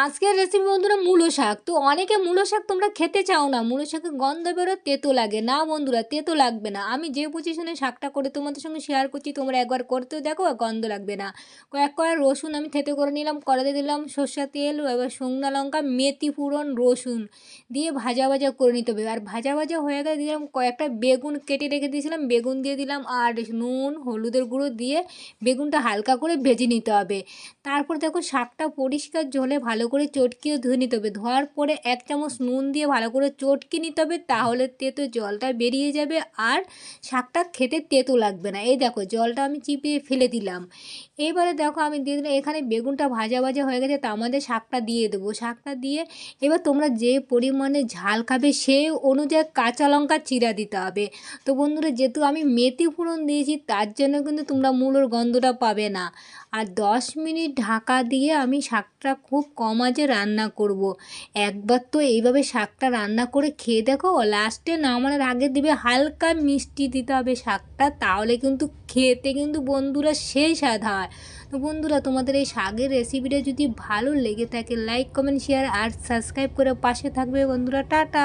আজকের রেসিপি বন্ধুরা মূলো শাক। তো অনেকে মূলো শাক তোমরা খেতে চাও না, মূলো শাকের গন্ধ বেরো, তেতো লাগে। না বন্ধুরা, তেতো লাগবে না। আমি যে পজিশনে শাকটা করে তোমাদের সঙ্গে শেয়ার করছি, তোমরা একবার করতেও দেখো, আর গন্ধ লাগবে না। কয়েক কয়েক রসুন আমি থেতো করে নিলাম, কড়াইতে দিলাম সর্ষের তেল, এবার শুকনো লঙ্কা, মেথি ফোড়ন, রসুন দিয়ে ভাজা ভাজা করে নিতে হবে। আর ভাজা ভাজা হয়ে গেলে দিলাম কয়েকটা বেগুন কেটে রেখে দিয়েছিলাম, বেগুন দিয়ে দিলাম, আর নুন হলুদের গুঁড়ো দিয়ে বেগুনটা হালকা করে ভেজে নিতে হবে। তারপর দেখো শাকটা পরিষ্কার জলে ভালো করে চটকিয়ে ধুয়ে নিতে হবে। ধোয়ার পরে 1 চামচ নুন দিয়ে ভালো করে চটকে নিতে হবে, তাহলে তেতো জলটা বেরিয়ে যাবে আর শাকটা খেতে তেতো লাগবে না। এই দেখো জলটা আমি চিপিয়ে ফেলে দিলাম। এবারে দেখো আমি দিয়ে দিলাম, এখানে বেগুনটা ভাজা ভাজা হয়ে গেছে, তার মধ্যে শাকটা দিয়ে দেবো। শাকটা দিয়ে এবার তোমরা যে পরিমাণে ঝাল খাবে সেই অনুযায়ী কাঁচা লঙ্কা চিরা দিতে হবে। তো বন্ধুরা, যেহেতু আমি মেথি ফোড়ন দিয়েছি তার জন্য কিন্তু তোমরা মূলোর গন্ধটা পাবে না। আর 10 মিনিট ঢাকা দিয়ে আমি শাকটা খুব কম আঁচে রান্না করব। একবার তো এইভাবে শাকটা রান্না করে খেয়ে দেখো, লাস্টে নামানোর আগে দিবে হালকা মিষ্টি দিতে হবে শাকটা, তাহলে কিন্তু খেতে কিন্তু বন্ধুরা সেই স্বাদ হয়। তো বন্ধুরা, তোমাদের এই শাকের রেসিপিটা যদি ভালো লেগে থাকে, লাইক কমেন্ট শেয়ার আর সাবস্ক্রাইব করে পাশে থাকবে বন্ধুরা। টাটা।